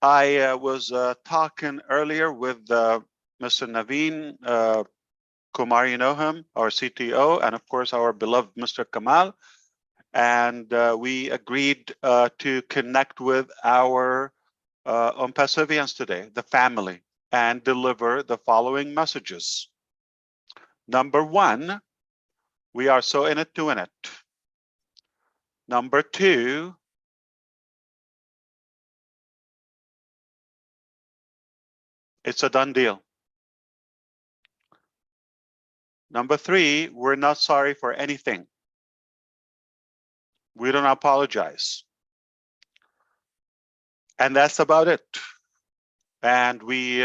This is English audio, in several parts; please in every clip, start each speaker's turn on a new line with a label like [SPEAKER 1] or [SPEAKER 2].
[SPEAKER 1] I was talking earlier with Mr. Naveen Kumar, you know him, our CTO, and of course our beloved Mr. Kamal. And we agreed to connect with our ONPASSIVians today, the family, and deliver the following messages. Number one, we are so in it to win it. Number two, it's a done deal. Number three, we're not sorry for anything. We don't apologize. And that's about it. And we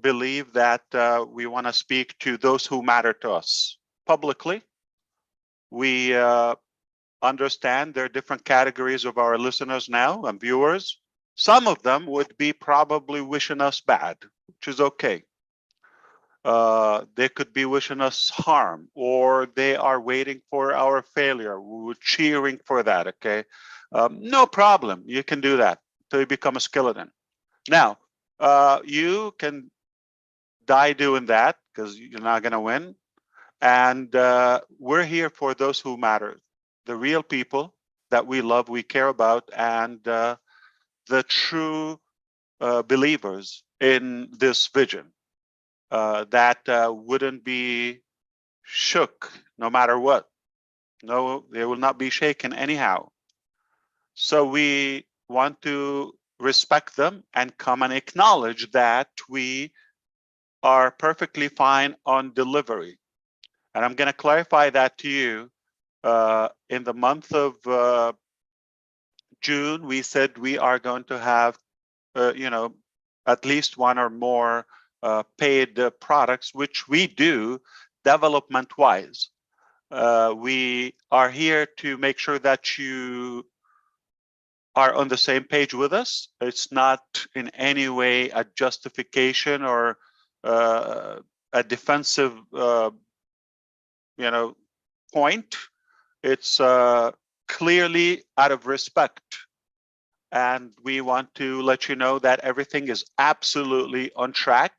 [SPEAKER 1] believe that we want to speak to those who matter to us publicly. We understand there are different categories of our listeners now and viewers. Some of them would be probably wishing us bad, which is okay. They could be wishing us harm, or they are waiting for our failure. We're cheering for that, okay? No problem, you can do that until you become a skeleton. Now, you can die doing that because you're not gonna win. And we're here for those who matter, the real people that we love, we care about, and the true believers in this vision. That wouldn't be shook no matter what. No, they will not be shaken anyhow. So we want to respect them and come and acknowledge that we are perfectly fine on delivery. And I'm going to clarify that to you. In the month of June, we said we are going to have, at least one or more paid products, which we do development-wise. We are here to make sure that you are on the same page with us. It's not in any way a justification or a defensive, point. It's clearly out of respect. And we want to let you know that everything is absolutely on track.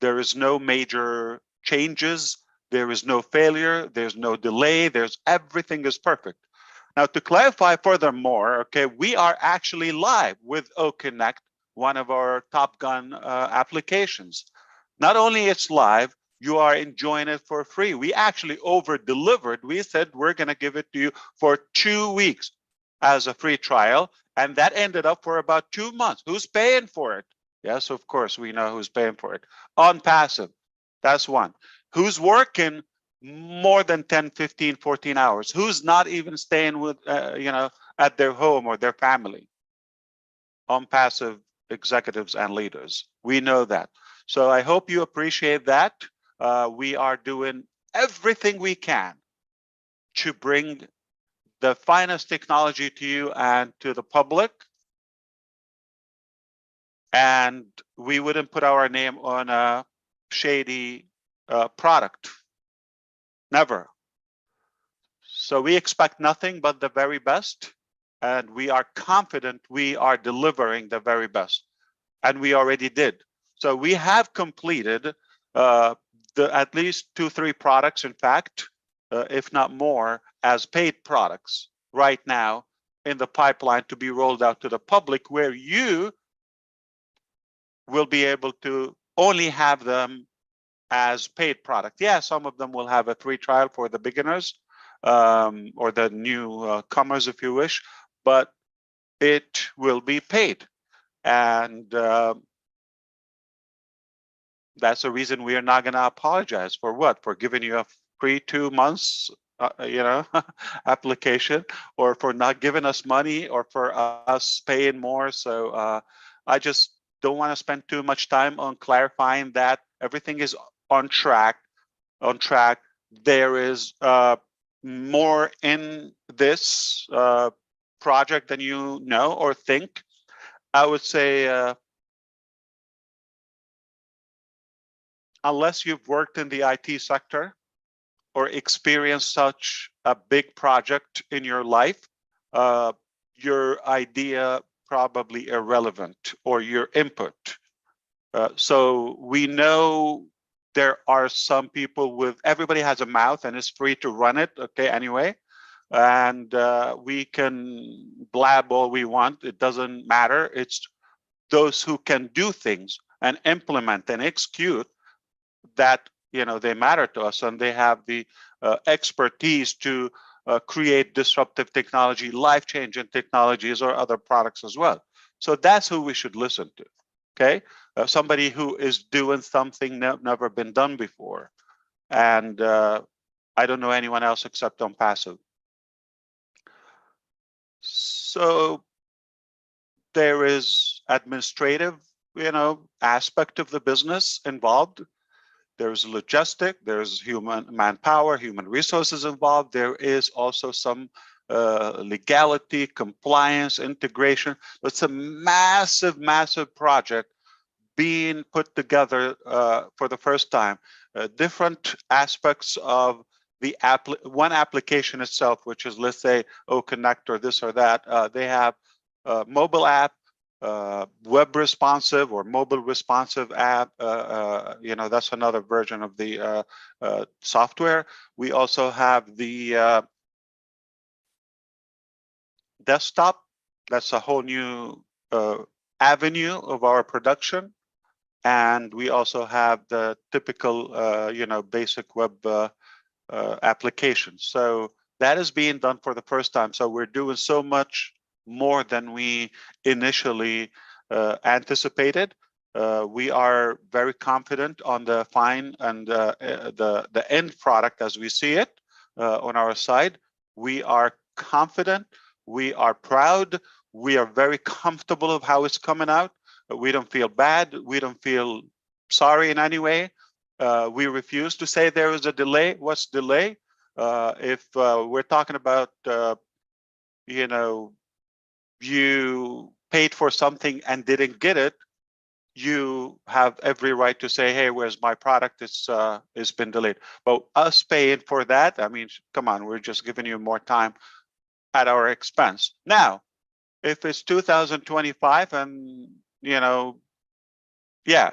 [SPEAKER 1] There is no major changes. There is no failure. There's no delay. Everything is perfect. Now, to clarify furthermore, okay, we are actually live with OConnect, one of our Top Gun applications. Not only it's live, you are enjoying it for free. We actually over-delivered. We said we're going to give it to you for 2 weeks as a free trial, and that ended up for about 2 months. Who's paying for it? Yes, of course, we know who's paying for it. ONPASSIVE, that's one. Who's working more than 10, 15, 14 hours? Who's not even staying with, at their home or their family? ONPASSIVE executives and leaders. We know that. So I hope you appreciate that. We are doing everything we can to bring the finest technology to you and to the public. And we wouldn't put our name on a shady product. Never. So we expect nothing but the very best. And we are confident we are delivering the very best. And we already did. So we have completed at least 2-3 products, in fact, if not more, as paid products right now in the pipeline to be rolled out to the public, where you will be able to only have them as paid product. Yeah, some of them will have a free trial for the beginners or the new comers, if you wish, but it will be paid. And that's the reason we are not going to apologize for what? For giving you a free 2 months, application, or for not giving us money, or for us paying more. So I just don't want to spend too much time on clarifying that everything is on track. There is more in this project than you know or think. I would say unless you've worked in the IT sector or experienced such a big project in your life, your idea probably irrelevant, or your input. So we know there are some people with, everybody has a mouth and is free to run it, okay, anyway. And we can blab all we want. It doesn't matter. It's those who can do things and implement and execute that, they matter to us, and they have the expertise to create disruptive technology, life-changing technologies, or other products as well. So that's who we should listen to, okay? Somebody who is doing something never been done before. And I don't know anyone else except ONPASSIVE. So there is administrative, aspect of the business involved. There's logistic, there's human manpower, human resources involved. There is also some legality, compliance, integration. It's a massive, massive project being put together for the first time. Different aspects of the one application itself, which is, let's say, Connect or this or that. They have mobile app, web responsive or mobile responsive app. That's another version of the software. We also have the desktop. That's a whole new avenue of our production. And we also have the typical, basic web applications. So that is being done for the first time. So we're doing so much more than we initially anticipated. We are very confident on the and the end product as we see it on our side. We are confident. We are proud. We are very comfortable of how it's coming out. We don't feel bad. We don't feel sorry in any way. We refuse to say there is a delay. What's delay? If we're talking about, you paid for something and didn't get it, you have every right to say, hey, where's my product? It's been delayed. But us paying for that, I mean, come on, we're just giving you more time at our expense. Now, if it's 2025 and, yeah,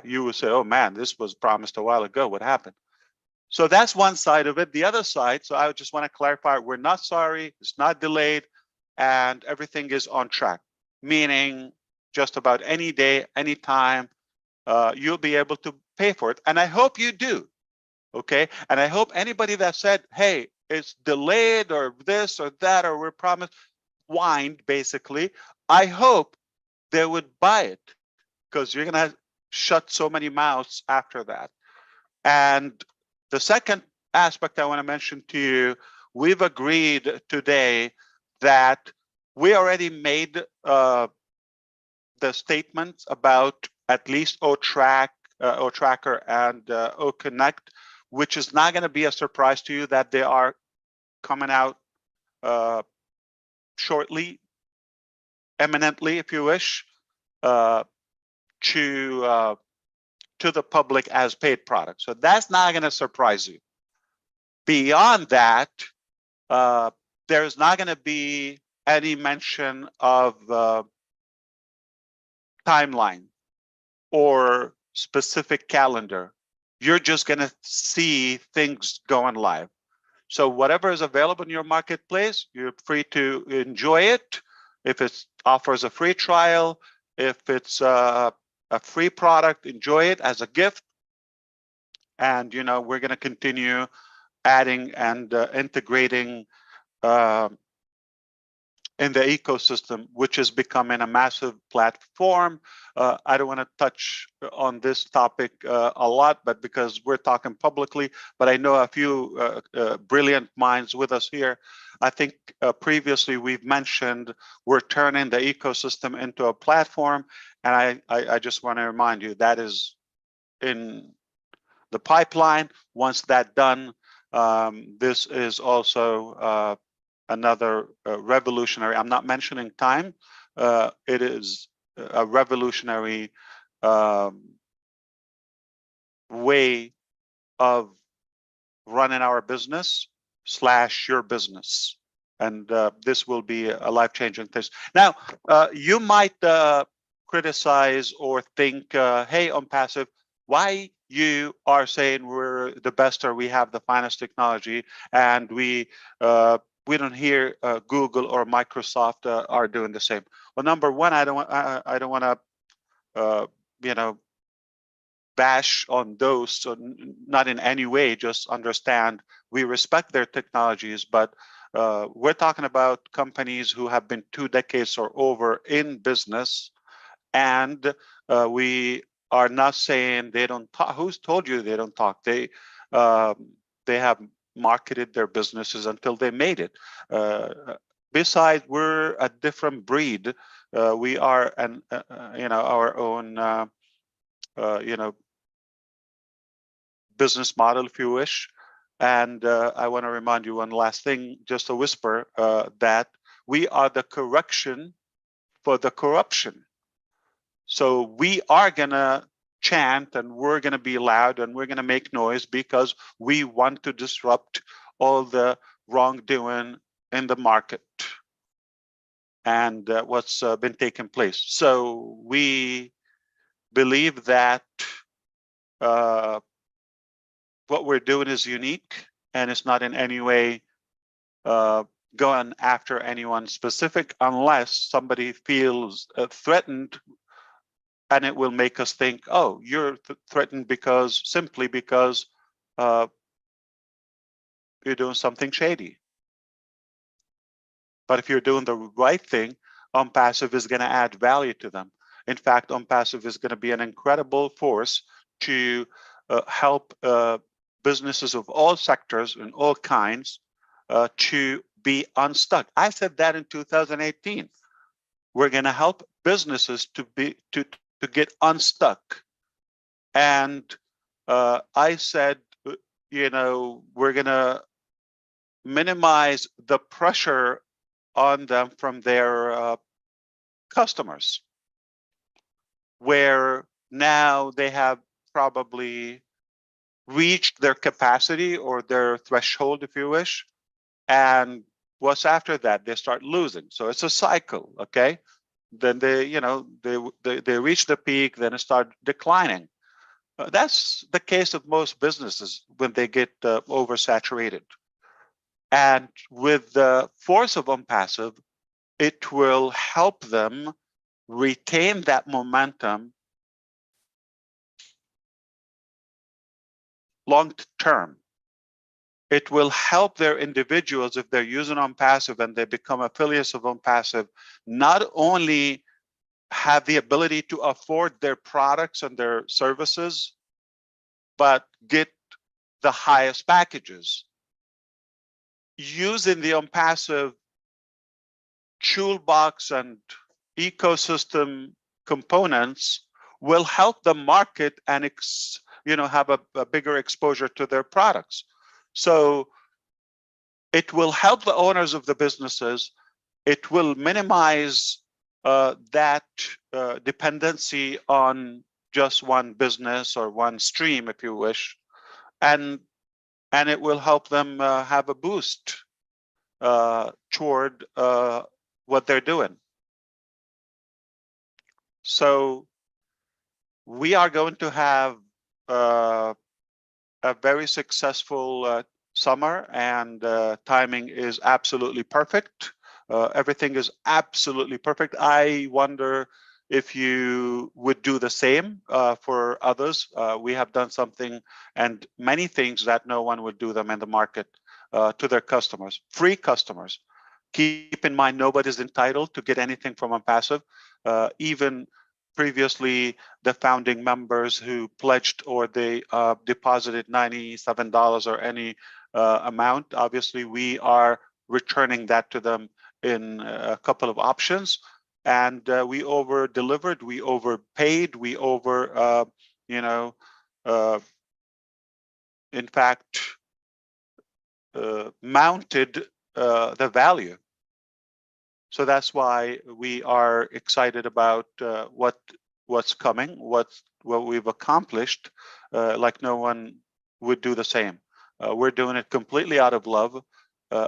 [SPEAKER 1] you would say, oh man, this was promised a while ago. What happened? So that's one side of it. The other side, so I just want to clarify, we're not sorry, it's not delayed, and everything is on track, meaning just about any day, any time, you'll be able to pay for it. And I hope you do, okay? And I hope anybody that said, hey, it's delayed or this or that, or we're promised, whined, basically, I hope they would buy it, because you're going to shut so many mouths after that. And the second aspect I want to mention to you, we've agreed today that we already made the statements about at least OTracker and OConnect, which is not going to be a surprise to you that they are coming out shortly, eminently, if you wish, to the public as paid products. So that's not going to surprise you. Beyond that, there's not going to be any mention of timeline or specific calendar. You're just going to see things going live. So whatever is available in your marketplace, you're free to enjoy it. If it offers a free trial, if it's a free product, enjoy it as a gift. And we're going to continue adding and integrating in the ecosystem, which is becoming a massive platform. I don't want to touch on this topic a lot, but because we're talking publicly, but I know a few brilliant minds with us here. I think previously we've mentioned we're turning the ecosystem into a platform, and I just want to remind you that is in the pipeline. Once that's done, this is also another revolutionary, I'm not mentioning time, it is a revolutionary way of running our business / your business. and this will be a life-changing thing. Now, you might criticize or think, hey, ONPASSIVE, why you are saying we're the best or we have the finest technology, and we don't hear Google or Microsoft are doing the same. Well, number one, I don't want to bash on those, so not in any way. Just understand we respect their technologies, but we're talking about companies who have been 2 decades or over in business, and we are not saying they don't talk. Who's told you they don't talk? They have marketed their businesses until they made it. Besides, we're a different breed. We are our own business model, if you wish. And I want to remind you one last thing, just a whisper, that we are the correction for the corruption. So we are going to chant, and we're going to be loud, and we're going to make noise because we want to disrupt all the wrongdoing in the market and what's been taking place. So we believe that what we're doing is unique, and it's not in any way going after anyone specific, unless somebody feels threatened, and it will make us think, oh, you're threatened simply because you're doing something shady. But if you're doing the right thing, ONPASSIVE is going to add value to them. In fact, ONPASSIVE is going to be an incredible force to help businesses of all sectors and all kinds to be unstuck. I said that in 2018. We're going to help businesses to get unstuck. And I said, we're going to minimize the pressure on them from their customers, where now they have probably reached their capacity or their threshold, if you wish, and what's after that? They start losing. So it's a cycle, okay? Then they reach the peak, then it start declining. That's the case of most businesses when they get oversaturated. And with the force of ONPASSIVE, it will help them retain that momentum long term. It will help their individuals, if they're using ONPASSIVE and they become affiliates of ONPASSIVE, not only have the ability to afford their products and their services, but get the highest packages. Using the ONPASSIVE toolbox and ecosystem components will help the market and have a bigger exposure to their products. So it will help the owners of the businesses. It will minimize that dependency on just one business or one stream, if you wish, and it will help them have a boost toward what they're doing. So we are going to have a very successful summer, and timing is absolutely perfect. Everything is absolutely perfect. I wonder if you would do the same for others. We have done something and many things that no one would do them in the market to their customers, free customers. Keep in mind, nobody's entitled to get anything from ONPASSIVE. Even previously, the founding members who pledged or they deposited $97 or any amount, obviously we are returning that to them in a couple of options. And we over-delivered, we overpaid, we in fact, mounted the value. So that's why we are excited about what's coming, what we've accomplished, like no one would do the same. We're doing it completely out of love,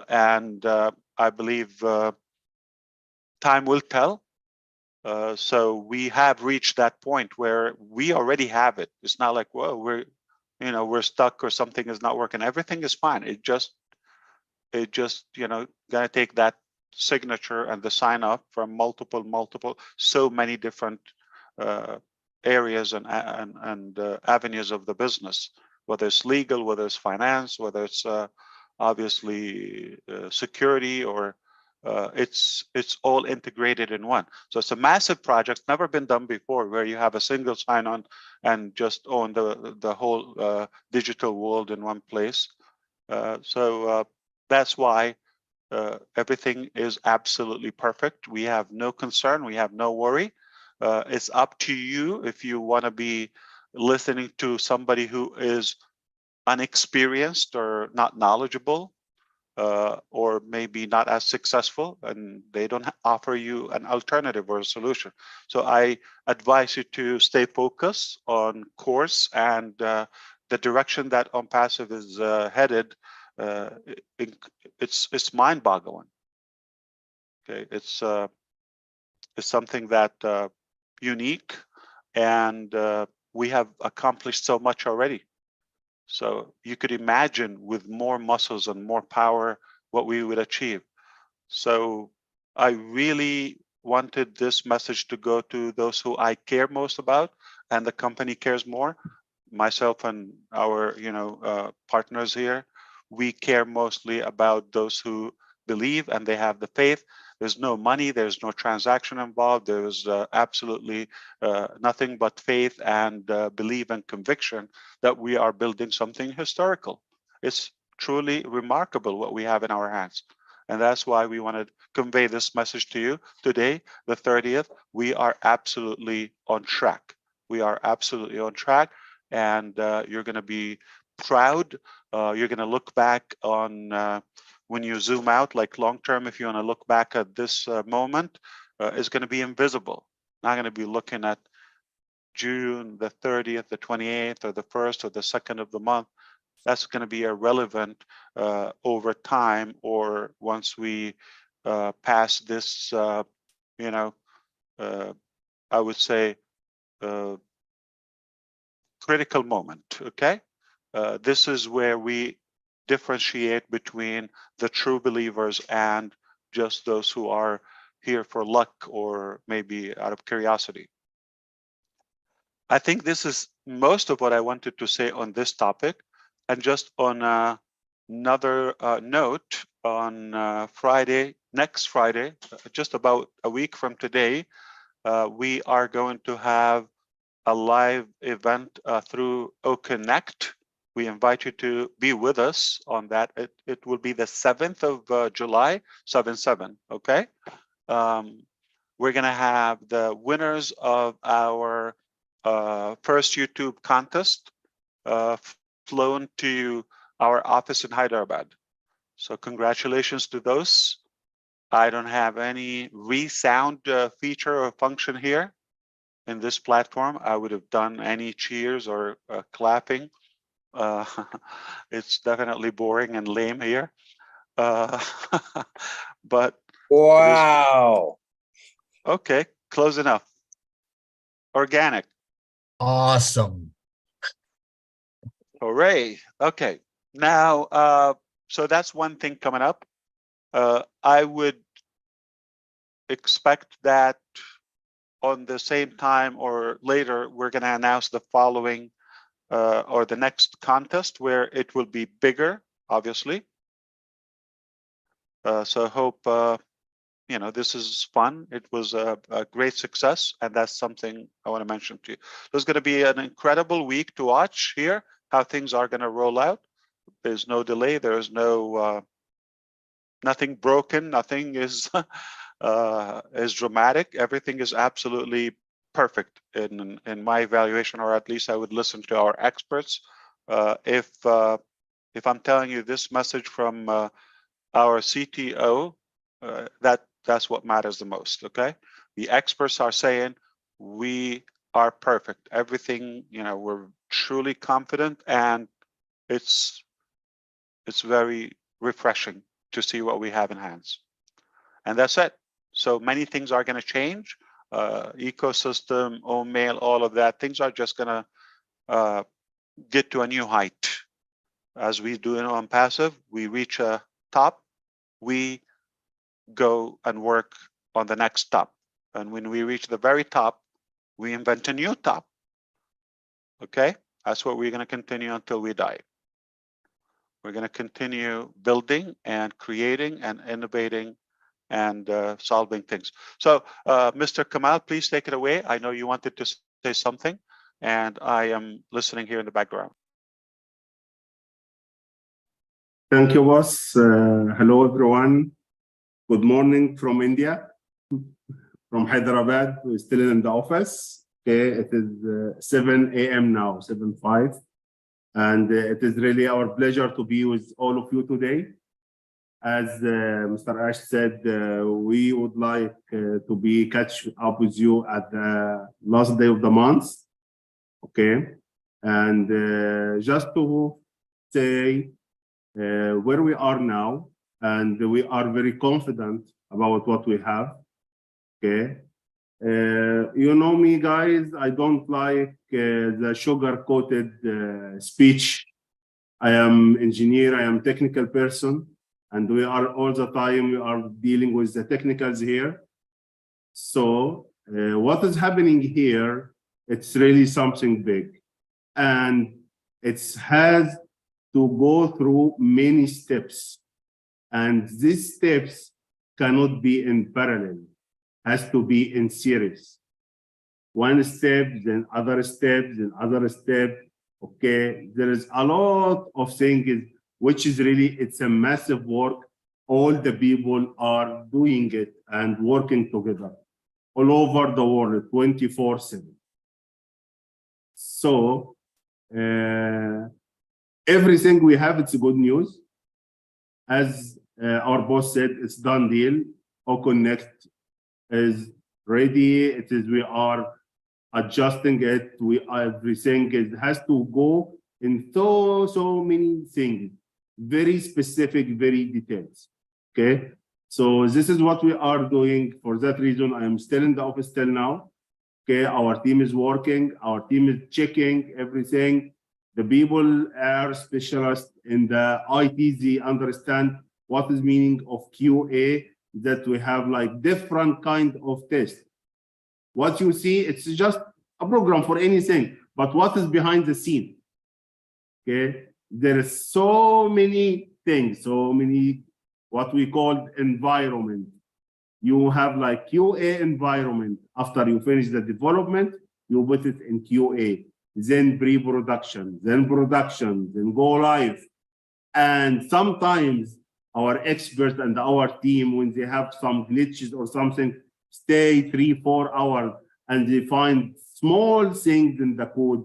[SPEAKER 1] and I believe time will tell. So we have reached that point where we already have it. It's not like, well, we're stuck or something is not working. Everything is fine. It just gonna take that signature and the sign off from multiple, so many different areas and avenues of the business, whether it's legal, whether it's finance, whether it's obviously security, or it's all integrated in one. So it's a massive project, never been done before, where you have a single sign-on and just own the whole digital world in one place. So that's why everything is absolutely perfect. We have no concern. We have no worry. It's up to you if you want to be listening to somebody who is unexperienced or not knowledgeable, or maybe not as successful, and they don't offer you an alternative or a solution. So I advise you to stay focused on course and the direction that ONPASSIVE is headed. It's mind-boggling. Okay, it's something that unique, and we have accomplished so much already. So you could imagine with more muscles and more power what we would achieve. So I really wanted this message to go to those who I care most about, and the company cares more. Myself and our partners here, we care mostly about those who believe and they have the faith. There's no money, there's no transaction involved. There's absolutely nothing but faith and belief and conviction that we are building something historical. It's truly remarkable what we have in our hands. And that's why we want to convey this message to you today, the 30th. We are absolutely on track. We are absolutely on track, and you're going to be proud. You're going to look back on when you zoom out, like long term, if you want to look back at this moment, it's going to be invisible. Not going to be looking at June the 30th, the 28th, or the 1st or the 2nd of the month. That's going to be irrelevant over time, or once we pass this, I would say, critical moment. Okay, this is where we differentiate between the true believers and just those who are here for luck or maybe out of curiosity. I think this is most of what I wanted to say on this topic. And just on another note, on Friday, next Friday, just about a week from today, we are going to have a live event through OConnect. We invite you to be with us on that. It will be the 7th of July, 7/7, okay? We're gonna have the winners of our first YouTube contest flown to our office in Hyderabad. So congratulations to those. I don't have any resound feature or function here in this platform. I would have done any cheers or clapping. It's definitely boring and lame here. But
[SPEAKER 2] wow.
[SPEAKER 1] Okay, close enough. Organic.
[SPEAKER 3] Awesome.
[SPEAKER 1] Hooray. Okay. Now, so that's one thing coming up. I would expect that on the same time or later, we're going to announce the following or the next contest, where it will be bigger, obviously. So I hope, this is fun. It was a great success, and that's something I want to mention to you. There's going to be an incredible week to watch here, how things are going to roll out. There's no delay. There's no nothing broken. Nothing is is dramatic. Everything is absolutely perfect in my evaluation, or at least I would listen to our experts. If I'm telling you this message from our CTO, that's what matters the most. Okay, the experts are saying we are perfect. Everything, we're truly confident, and it's very refreshing to see what we have in hands. And that's it. So many things are going to change. Ecosystem, OMail, all of that. Things are just going to get to a new height. As we do in ONPASSIVE, we reach a top, we go and work on the next top. And when we reach the very top, we invent a new top. Okay? That's what we're going to continue until we die. We're going to continue building and creating and innovating and solving things. So, Mr. Kamal, please take it away. I know you wanted to say something, and I am listening here in the background.
[SPEAKER 4] Thank you, boss. Hello, everyone. Good morning from India, from Hyderabad. We're still in the office. Okay, it is 7 a.m. now, 7:05. And it is really our pleasure to be with all of you today. As Mr. Ash said, we would like to catch up with you at the last day of the month. Okay, and just to say where we are now, and we are very confident about what we have. Okay, you know me, guys. I don't like the sugar-coated speech. I am engineer. I am technical person. And we are all the time, we are dealing with the technicals here. So what is happening here, it's really something big. And it has to go through many steps. And these steps cannot be in parallel, has to be in series. One step, then other step, then other step. Okay, there is a lot of things which is really, it's a massive work. All the people are doing it and working together all over the world, 24/7. So everything we have, it's good news. As our boss said, it's done deal. OConnect is ready. It is, we are adjusting it. Everything has to go in so many things. Very specific, very detailed. Okay, so this is what we are doing. For that reason, I am still in the office till now. Okay, our team is working, our team is checking everything. The people are specialists in the IT, they understand what is meaning of QA, that we have like different kind of test. What you see, it's just a program for anything, but what is behind the scene? Okay. There is so many things, so many what we call environment. You have like QA environment. After you finish the development, you put it in QA, then pre-production, then production, then go live. And sometimes our experts and our team, when they have some glitches or something, stay 3-4 hours and they find small things in the code,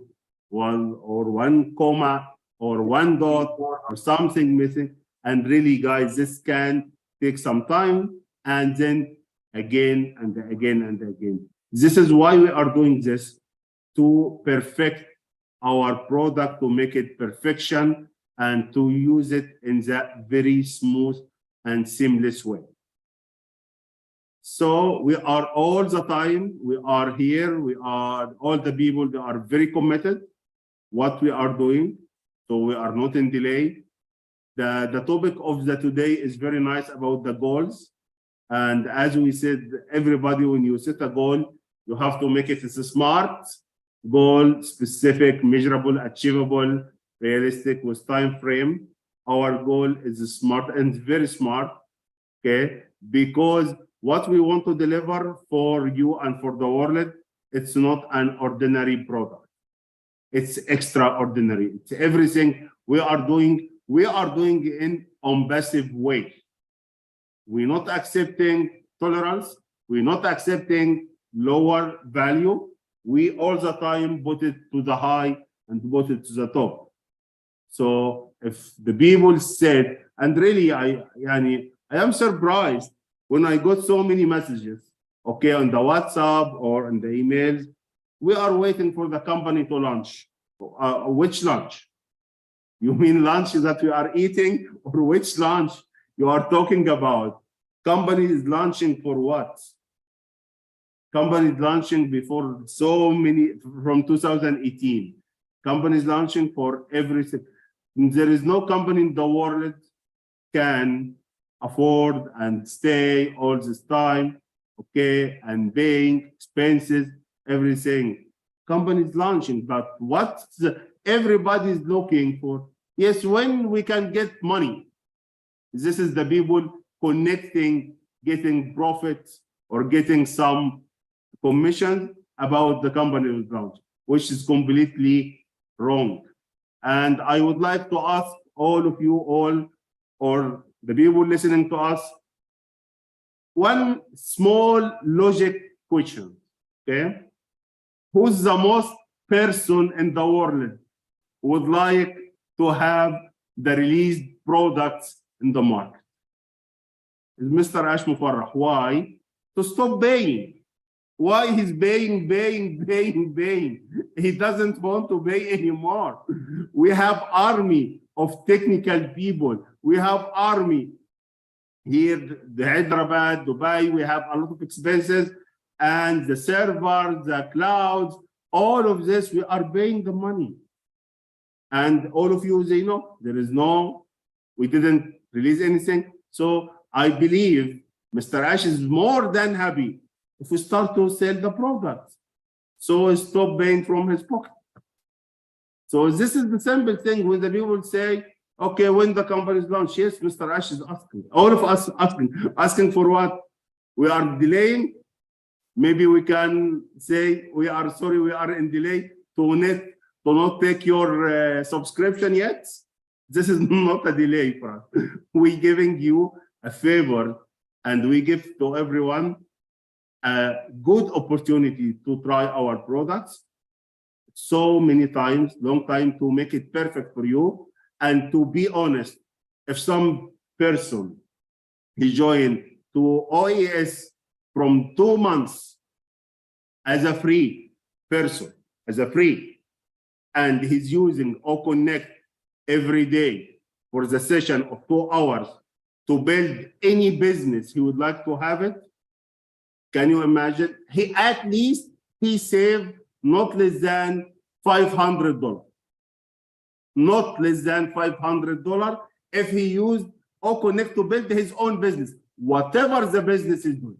[SPEAKER 4] one comma, or one dot or something missing. And really, guys, this can take some time, and then again and again and again. This is why we are doing this, to perfect our product, to make it perfection, and to use it in that very smooth and seamless way. So we are all the time, we are here, we are all the people, they are very committed what we are doing. So we are not in delay. The topic of the today is very nice about the goals. And as we said, everybody, when you set a goal, you have to make it as a smart goal, specific, measurable, achievable, realistic, with time frame. Our goal is smart and very smart, okay? Because what we want to deliver for you and for the world, it's not an ordinary product. It's extraordinary. It's everything we are doing in ONPASSIVE way. We're not accepting tolerance. We're not accepting lower value. We all the time put it to the high and put it to the top. So if the people said, and really I am surprised when I got so many messages, okay, on the WhatsApp or on the emails, we are waiting for the company to launch. Which lunch? You mean lunch that we are eating, or which lunch you are talking about? Company is launching for what? Company is launching before so many, from 2018. Company is launching for everything. There is no company in the world can afford and stay all this time, okay, and paying expenses, everything. Company is launching, but what everybody is looking for? Yes, when we can get money. This is the people connecting, getting profits or getting some commission about the company launch, which is completely wrong. And I would like to ask all of you all, or the people listening to us, one small logic question, okay? Who's the most person in the world would like to have the released products in the market? Is Mr. Ash Mufarrah. Why? To stop paying. Why he's paying? He doesn't want to pay anymore. We have army of technical people. We have army here, the Hyderabad, Dubai. We have a lot of expenses and the servers, the clouds, all of this, we are paying the money. And all of you, they know there is no, we didn't release anything. So I believe Mr. Ash is more than happy if we start to sell the product. So stop paying from his pocket. So this is the simple thing when the people say, okay, when the company is launched, yes, Mr. Ash is asking. All of us asking for what? We are delaying. Maybe we can say, we are sorry, we are in delay to not take your subscription yet. This is not a delay for us. We're giving you a favor and we give to everyone a good opportunity to try our products so many times, long time, to make it perfect for you. And to be honest, if some person he joined to OES from 2 months as a free person, and he's using OConnect every day for the session of 2 hours to build any business he would like to have it, can you imagine? He at least he saved not less than $500. Not less than $500 if he used OConnect to build his own business, whatever the business is doing.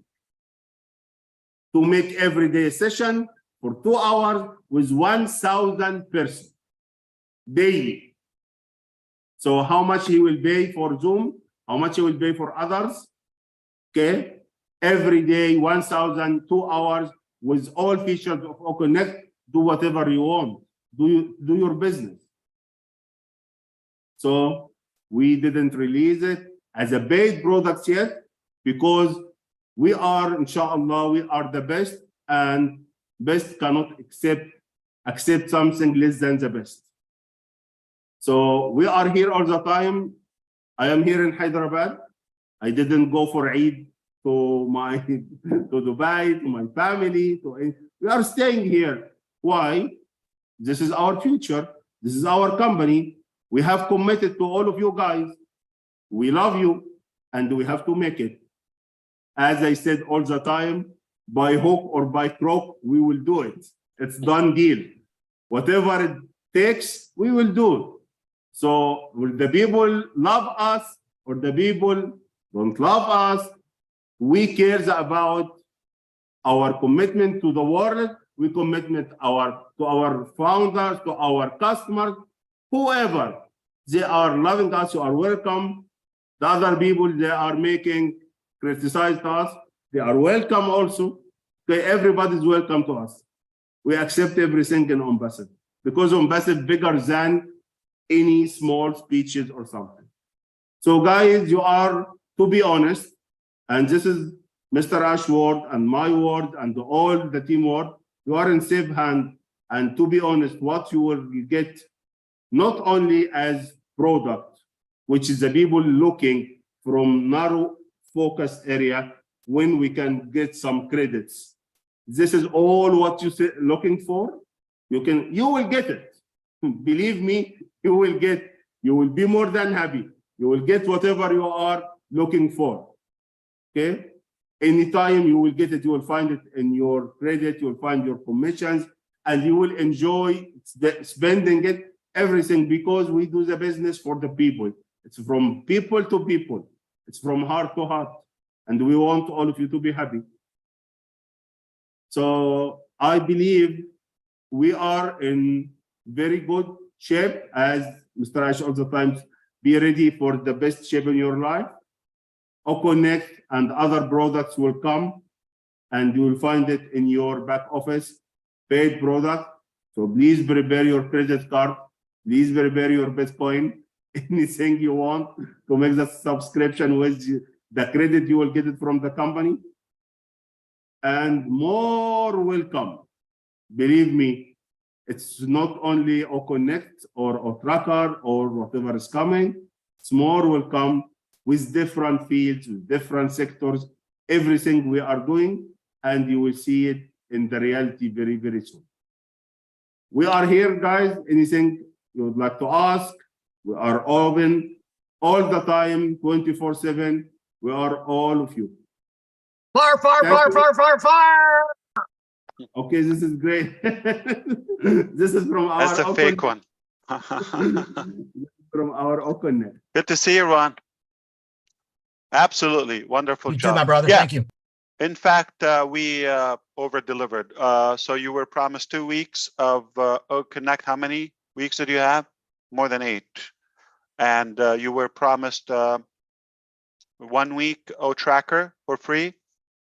[SPEAKER 4] To make every day a session for 2 hours with 1,000 persons daily. So how much he will pay for Zoom? How much he will pay for others? Okay. Every day, 1,000, 2 hours with all features of OConnect. Do whatever you want. Do your business. So we didn't release it as a paid product yet because we are, inshallah, we are the best, and best cannot accept something less than the best. So we are here all the time. I am here in Hyderabad. I didn't go for Eid to Dubai, to my family. We are staying here. Why? This is our future. This is our company. We have committed to all of you guys. We love you, and we have to make it. As I said all the time, by hook or by crook, we will do it. It's done deal. Whatever it takes, we will do. So will the people love us or the people don't love us? We care about our commitment to the world. We commitment to our founders, to our customers, whoever. They are loving us, you are welcome. The other people they are criticize us, they are welcome also. Okay, everybody is welcome to us. We accept everything in ONPASSIVE because ONPASSIVE bigger than any small speeches or something. So guys, you are, to be honest, and this is Mr. Ash's word and my word and all the team word, you are in safe hand. And to be honest, what you will get not only as product, which is the people looking from narrow focus area when we can get some credits. This is all what you say looking for. You will get it. Believe me, you will be more than happy. You will get whatever you are looking for. Okay, anytime you will get it, you will find it in your credit, you will find your commissions, and you will enjoy spending it, everything, because we do the business for the people. It's from people to people. It's from heart to heart. And we want all of you to be happy. So I believe we are in very good shape, as Mr. Ash all the time, be ready for the best shape in your life. OConnect and other products will come, and you will find it in your back office, paid product. So please prepare your credit card. Please prepare your Bitcoin, anything you want to make the subscription with the credit you will get it from the company. And more will come. Believe me, it's not only OConnect or Tracker or whatever is coming. It's more will come with different fields, with different sectors, everything we are doing, and you will see it in the reality very, very soon. We are here, guys. Anything you would like to ask, we are open all the time, 24/7. We are all of you.
[SPEAKER 3] Fire, fire,
[SPEAKER 4] Thank
[SPEAKER 3] fire,
[SPEAKER 4] you.
[SPEAKER 3] fire, fire, fire.
[SPEAKER 4] Okay, this is great. This is from our
[SPEAKER 1] That's a fake one.
[SPEAKER 4] from our OConnect.
[SPEAKER 1] Good to see you, Ron. Absolutely. Wonderful
[SPEAKER 3] You
[SPEAKER 1] job.
[SPEAKER 3] too, my brother.
[SPEAKER 1] Yeah.
[SPEAKER 3] Thank you.
[SPEAKER 1] In fact, we over-delivered. So you were promised 2 weeks of Connect. How many weeks did you have? More than 8. And you were promised 1 week Tracker for free.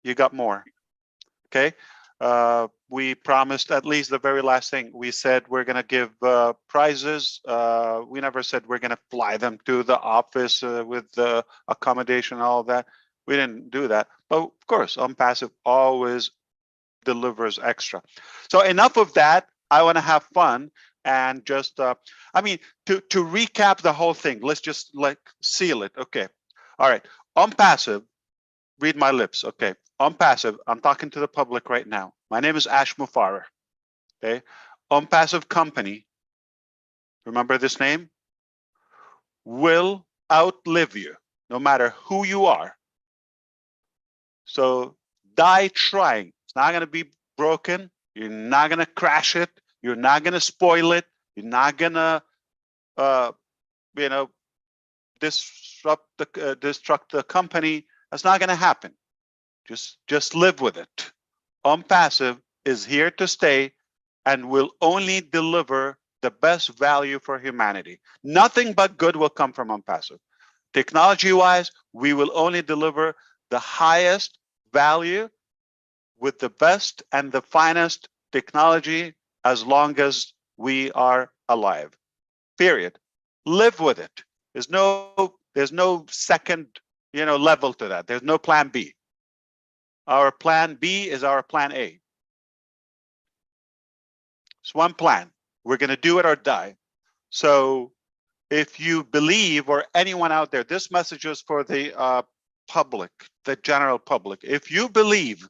[SPEAKER 1] You got more. Okay. We promised at least the very last thing. We said we're going to give prizes. We never said we're going to fly them to the office with the accommodation and all that. We didn't do that. But of course, ONPASSIVE always delivers extra. So enough of that. I want to have fun and just, I mean, to recap the whole thing, let's just like seal it. Okay. All right. ONPASSIVE, read my lips. Okay. ONPASSIVE, I'm talking to the public right now. My name is Ash Mufareh. Okay. ONPASSIVE company, remember this name, will outlive you no matter who you are. So die trying. It's not going to be broken. You're not going to crash it. You're not going to spoil it. You're not going to, you know, destruct the company. That's not going to happen. Just live with it. ONPASSIVE is here to stay and will only deliver the best value for humanity. Nothing but good will come from ONPASSIVE. Technology-wise, we will only deliver the highest value with the best and the finest technology as long as we are alive. Period. Live with it. There's no second, level to that. There's no plan B. Our plan B is our plan A. It's one plan. We're going to do it or die. So if you believe, or anyone out there, this message is for the public, the general public. If you believe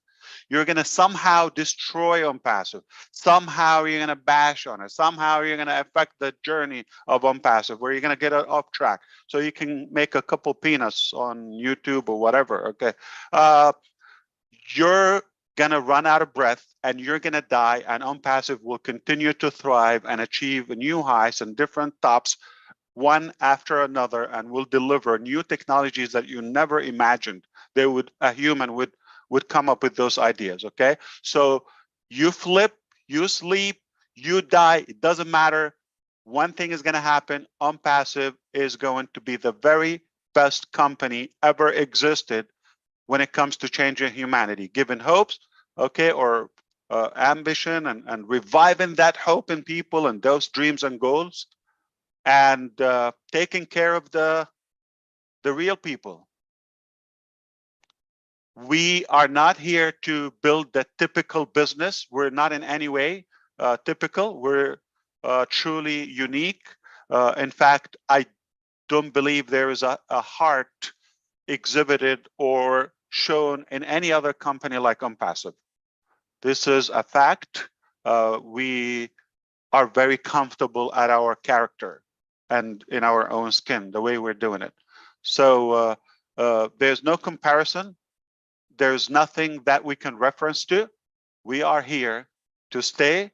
[SPEAKER 1] you're going to somehow destroy ONPASSIVE, somehow you're going to bash on it, somehow you're going to affect the journey of ONPASSIVE, where you're going to get it off track so you can make a couple peanuts on YouTube or whatever, okay? You're going to run out of breath and you're going to die, and ONPASSIVE will continue to thrive and achieve new highs and different tops one after another, and will deliver new technologies that you never imagined a human would come up with those ideas. Okay, so you flip, you sleep, you die, it doesn't matter. One thing is going to happen: ONPASSIVE is going to be the very best company ever existed when it comes to changing humanity, giving hopes, okay, or ambition, and reviving that hope in people and those dreams and goals, and taking care of the real people. We are not here to build the typical business. We're not in any way typical. We're truly unique. In fact, I don't believe there is a heart exhibited or shown in any other company like ONPASSIVE. This is a fact. We are very comfortable at our character and in our own skin, the way we're doing it. So there's no comparison. there's nothing that we can reference to. We are here to stay,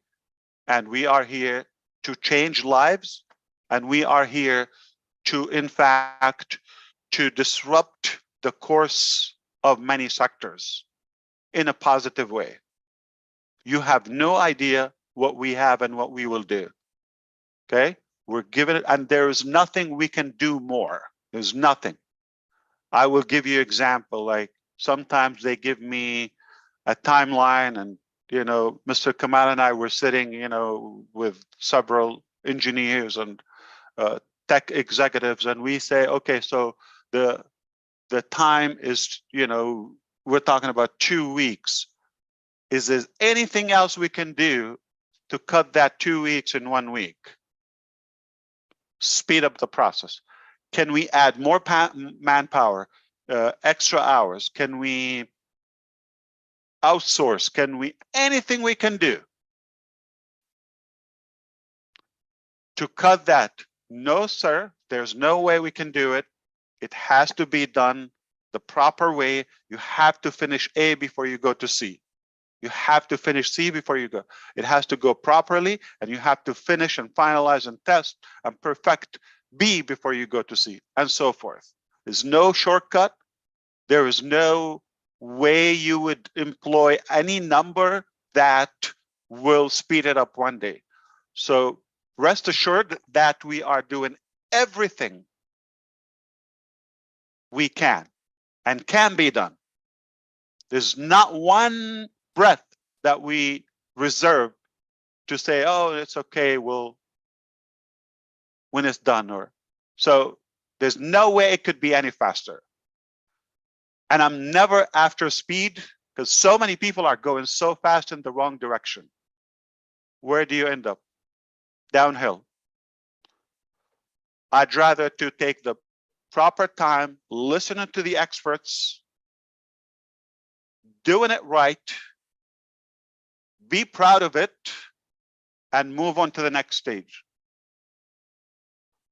[SPEAKER 1] and we are here to change lives, and we are here to, in fact, to disrupt the course of many sectors in a positive way. You have no idea what we have and what we will do. Okay? We're given it, and there is nothing we can do more. There's nothing. I will give you example, like sometimes they give me a timeline, and Mr. Kamal and I were sitting, with several engineers and tech executives, and we say, okay, so the time is, we're talking about 2 weeks. Is there anything else we can do to cut that 2 weeks in 1 week? Speed up the process. Can we add more manpower, extra hours? Can we outsource? Can we, anything we can do to cut that? No, sir, there's no way we can do it. It has to be done the proper way. You have to finish A before you go to C. You have to finish C before you go. It has to go properly, and you have to finish and finalize and test and perfect B before you go to C, and so forth. There's no shortcut. There is no way you would employ any number that will speed it up one day. So rest assured that we are doing everything we can and can be done. There's not one breath that we reserve to say, oh, it's okay, we'll, when it's done. Or so there's no way it could be any faster. And I'm never after speed, because so many people are going so fast in the wrong direction. Where do you end up? Downhill. I'd rather to take the proper time, listening to the experts, doing it right, be proud of it, and move on to the next stage.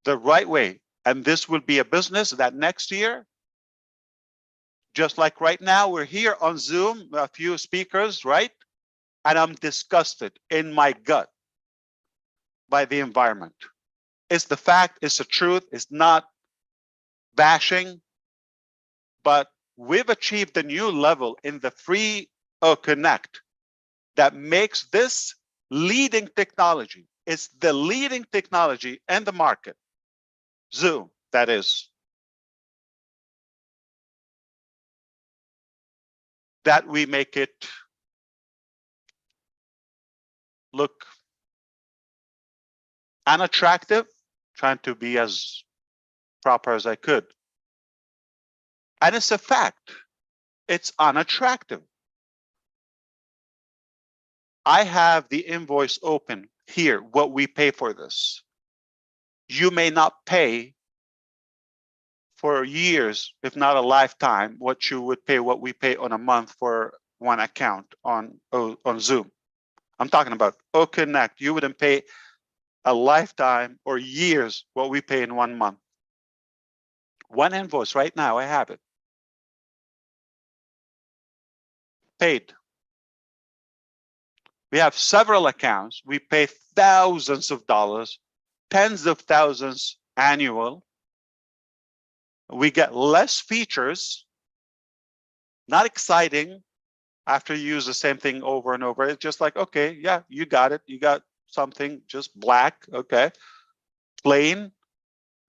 [SPEAKER 1] The right way. And this will be a business that next year, just like right now, we're here on Zoom, a few speakers, right? And I'm disgusted in my gut by the environment. It's the fact, it's the truth, it's not bashing, but we've achieved a new level in the free Connect that makes this leading technology. It's the leading technology in the market. Zoom, that is. That we make it look unattractive, trying to be as proper as I could. And it's a fact, it's unattractive. I have the invoice open here, what we pay for this. You may not pay for years, if not a lifetime, what you would pay, what we pay on a month for one account on Zoom. I'm talking about Connect. You wouldn't pay a lifetime or years what we pay in 1 month. One invoice right now, I have it. Paid. We have several accounts. We pay thousands of dollars, tens of thousands annual. We get less features, not exciting after you use the same thing over and over. It's just like, okay, yeah, you got it. You got something just black, okay, plain,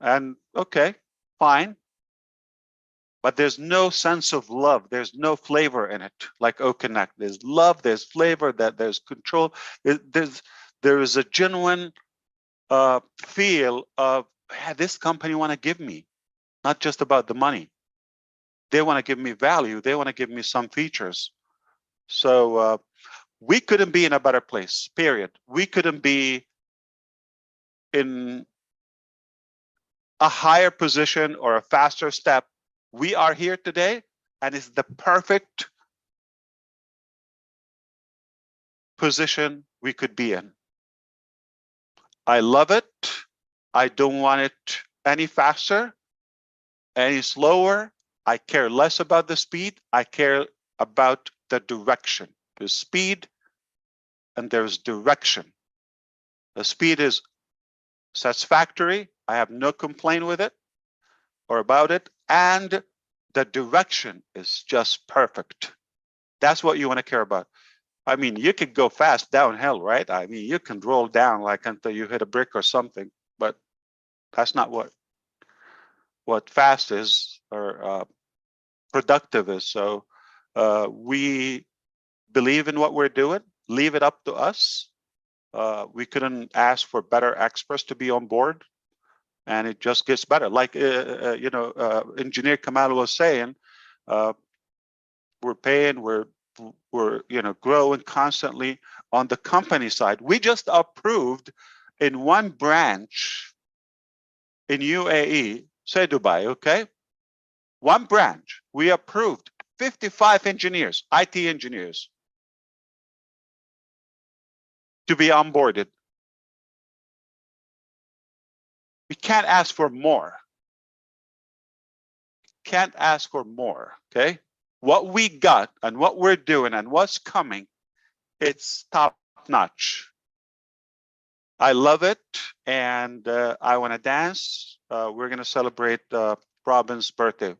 [SPEAKER 1] and okay, fine. But there's no sense of love. There's no flavor in it, like Connect. There's love, there's flavor, that there's control. There is a genuine feel of, yeah, this company want to give me, not just about the money. They want to give me value. They want to give me some features. So we couldn't be in a better place, period. We couldn't be in a higher position or a faster step. We are here today, and it's the perfect position we could be in. I love it. I don't want it any faster, any slower. I care less about the speed. I care about the direction. There's speed and there's direction. The speed is satisfactory. I have no complaint with it or about it. And the direction is just perfect. That's what you want to care about. I mean, you could go fast downhill, right? I mean, you can roll down like until you hit a brick or something, but that's not what fast is or productive is. So we believe in what we're doing. Leave it up to us. We couldn't ask for better experts to be on board, and it just gets better. Like Engineer Kamal was saying, we're paying, we're growing constantly on the company side. We just approved in one branch in UAE, say Dubai, okay? One branch, we approved 55 engineers, IT engineers, to be onboarded. We can't ask for more. Can't ask for more, okay? What we got and what we're doing and what's coming, it's top notch. I love it, and I want to dance. We're going to celebrate Robin's birthday.